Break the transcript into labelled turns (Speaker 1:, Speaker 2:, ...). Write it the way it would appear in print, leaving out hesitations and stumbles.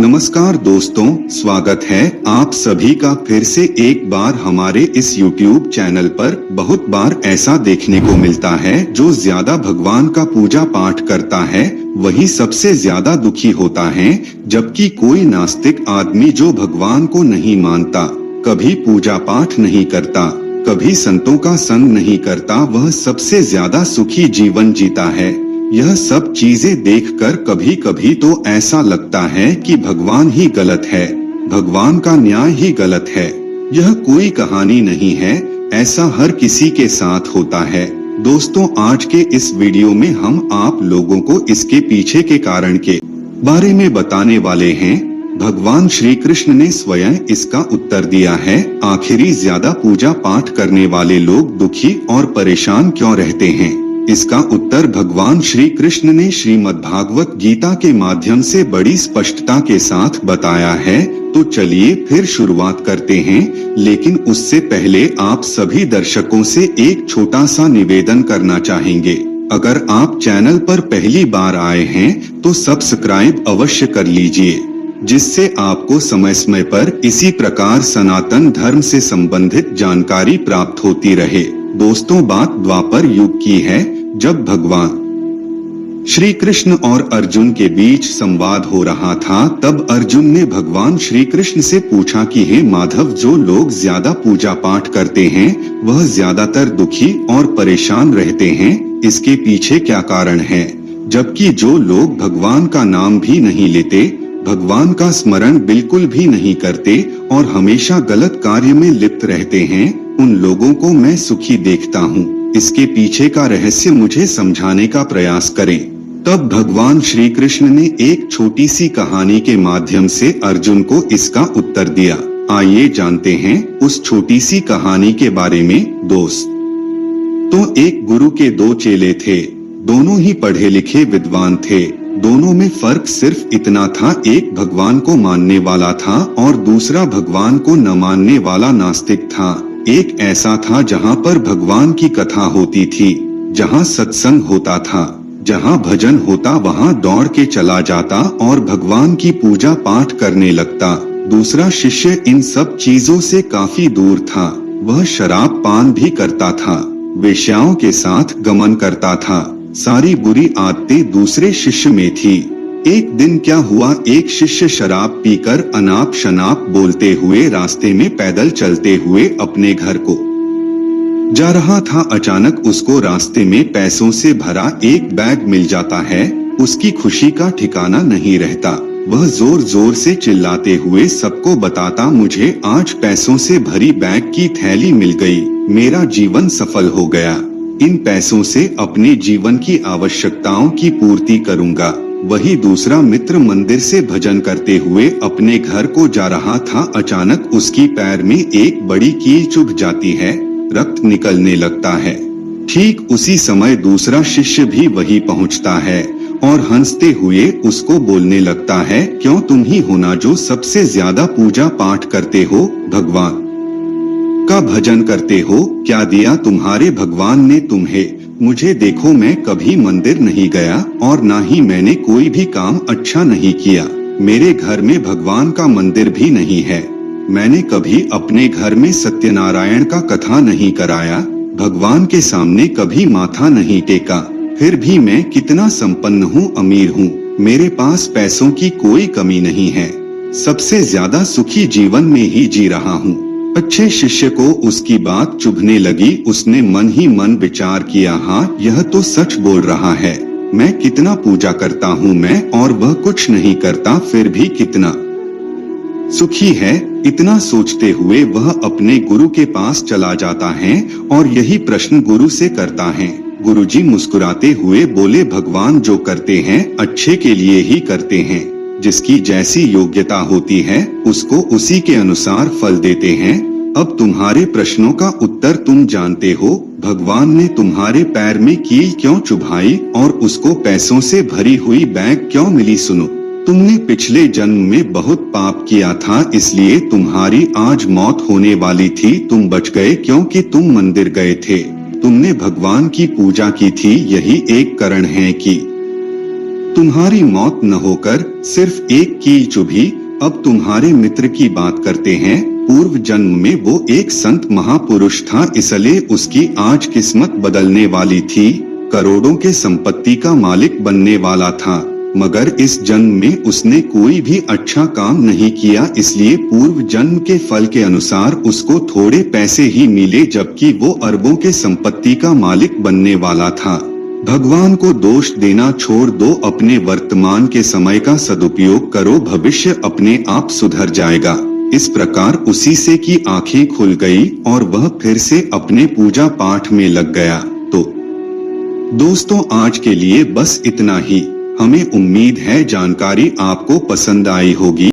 Speaker 1: नमस्कार दोस्तों, स्वागत है आप सभी का फिर से एक बार हमारे इस YouTube चैनल पर। बहुत बार ऐसा देखने को मिलता है जो ज्यादा भगवान का पूजा पाठ करता है वही सबसे ज्यादा दुखी होता है, जबकि कोई नास्तिक आदमी जो भगवान को नहीं मानता, कभी पूजा पाठ नहीं करता, कभी संतों का संग नहीं करता, वह सबसे ज्यादा सुखी जीवन जीता है। यह सब चीजें देखकर कभी कभी तो ऐसा लगता है कि भगवान ही गलत है, भगवान का न्याय ही गलत है। यह कोई कहानी नहीं है, ऐसा हर किसी के साथ होता है। दोस्तों, आज के इस वीडियो में हम आप लोगों को इसके पीछे के कारण के बारे में बताने वाले हैं। भगवान श्री कृष्ण ने स्वयं इसका उत्तर दिया है। आखिरी ज्यादा पूजा पाठ करने वाले लोग दुखी और परेशान क्यों रहते हैं? इसका उत्तर भगवान श्री कृष्ण ने श्रीमद्भागवत गीता के माध्यम से बड़ी स्पष्टता के साथ बताया है। तो चलिए फिर शुरुआत करते हैं, लेकिन उससे पहले आप सभी दर्शकों से एक छोटा सा निवेदन करना चाहेंगे। अगर आप चैनल पर पहली बार आए हैं तो सब्सक्राइब अवश्य कर लीजिए, जिससे आपको समय समय पर इसी प्रकार सनातन धर्म से संबंधित जानकारी प्राप्त होती रहे। दोस्तों, बात द्वापर युग की है, जब भगवान श्री कृष्ण और अर्जुन के बीच संवाद हो रहा था। तब अर्जुन ने भगवान श्री कृष्ण से पूछा कि हे माधव, जो लोग ज्यादा पूजा पाठ करते हैं वह ज्यादातर दुखी और परेशान रहते हैं, इसके पीछे क्या कारण है? जबकि जो लोग भगवान का नाम भी नहीं लेते, भगवान का स्मरण बिल्कुल भी नहीं करते और हमेशा गलत कार्य में लिप्त रहते हैं, उन लोगों को मैं सुखी देखता हूँ। इसके पीछे का रहस्य मुझे समझाने का प्रयास करें। तब भगवान श्री कृष्ण ने एक छोटी सी कहानी के माध्यम से अर्जुन को इसका उत्तर दिया। आइए जानते हैं उस छोटी सी कहानी के बारे में। दोस्त, तो एक गुरु के दो चेले थे, दोनों ही पढ़े लिखे विद्वान थे। दोनों में फर्क सिर्फ इतना था, एक भगवान को मानने वाला था और दूसरा भगवान को न मानने वाला नास्तिक था। एक ऐसा था जहाँ पर भगवान की कथा होती थी, जहाँ सत्संग होता था, जहाँ भजन होता, वहाँ दौड़ के चला जाता और भगवान की पूजा पाठ करने लगता। दूसरा शिष्य इन सब चीजों से काफी दूर था। वह शराब पान भी करता था, वेश्याओं के साथ गमन करता था। सारी बुरी आदतें दूसरे शिष्य में थी। एक दिन क्या हुआ, एक शिष्य शराब पीकर अनाप शनाप बोलते हुए रास्ते में पैदल चलते हुए अपने घर को जा रहा था। अचानक उसको रास्ते में पैसों से भरा एक बैग मिल जाता है। उसकी खुशी का ठिकाना नहीं रहता। वह जोर जोर से चिल्लाते हुए सबको बताता, मुझे आज पैसों से भरी बैग की थैली मिल गई, मेरा जीवन सफल हो गया। इन पैसों से अपने जीवन की आवश्यकताओं की पूर्ति करूंगा। वही दूसरा मित्र मंदिर से भजन करते हुए अपने घर को जा रहा था। अचानक उसकी पैर में एक बड़ी कील चुभ जाती है, रक्त निकलने लगता है। ठीक उसी समय दूसरा शिष्य भी वही पहुंचता है और हंसते हुए उसको बोलने लगता है, क्यों, तुम ही हो ना जो सबसे ज्यादा पूजा पाठ करते हो, भगवान का भजन करते हो, क्या दिया तुम्हारे भगवान ने तुम्हें? मुझे देखो, मैं कभी मंदिर नहीं गया और ना ही मैंने कोई भी काम अच्छा नहीं किया। मेरे घर में भगवान का मंदिर भी नहीं है। मैंने कभी अपने घर में सत्यनारायण का कथा नहीं कराया, भगवान के सामने कभी माथा नहीं टेका। फिर भी मैं कितना संपन्न हूँ, अमीर हूँ, मेरे पास पैसों की कोई कमी नहीं है। सबसे ज्यादा सुखी जीवन में ही जी रहा हूँ। अच्छे शिष्य को उसकी बात चुभने लगी। उसने मन ही मन विचार किया, हाँ, यह तो सच बोल रहा है। मैं कितना पूजा करता हूँ मैं, और वह कुछ नहीं करता, फिर भी कितना सुखी है। इतना सोचते हुए वह अपने गुरु के पास चला जाता है और यही प्रश्न गुरु से करता है। गुरुजी मुस्कुराते हुए बोले, भगवान जो करते हैं अच्छे के लिए ही करते हैं। जिसकी जैसी योग्यता होती है उसको उसी के अनुसार फल देते हैं। अब तुम्हारे प्रश्नों का उत्तर तुम जानते हो। भगवान ने तुम्हारे पैर में कील क्यों चुभाई और उसको पैसों से भरी हुई बैग क्यों मिली? सुनो, तुमने पिछले जन्म में बहुत पाप किया था, इसलिए तुम्हारी आज मौत होने वाली थी। तुम बच गए क्योंकि तुम मंदिर गए थे, तुमने भगवान की पूजा की थी। यही एक कारण है कि तुम्हारी मौत न होकर सिर्फ एक कील चुभी। अब तुम्हारे मित्र की बात करते हैं। पूर्व जन्म में वो एक संत महापुरुष था, इसलिए उसकी आज किस्मत बदलने वाली थी। करोड़ों के संपत्ति का मालिक बनने वाला था, मगर इस जन्म में उसने कोई भी अच्छा काम नहीं किया, इसलिए पूर्व जन्म के फल के अनुसार उसको थोड़े पैसे ही मिले, जबकि वो अरबों के संपत्ति का मालिक बनने वाला था। भगवान को दोष देना छोड़ दो, अपने वर्तमान के समय का सदुपयोग करो, भविष्य अपने आप सुधर जाएगा। इस प्रकार उसी से की आंखें खुल गई और वह फिर से अपने पूजा पाठ में लग गया। तो दोस्तों, आज के लिए बस इतना ही। हमें उम्मीद है जानकारी आपको पसंद आई होगी।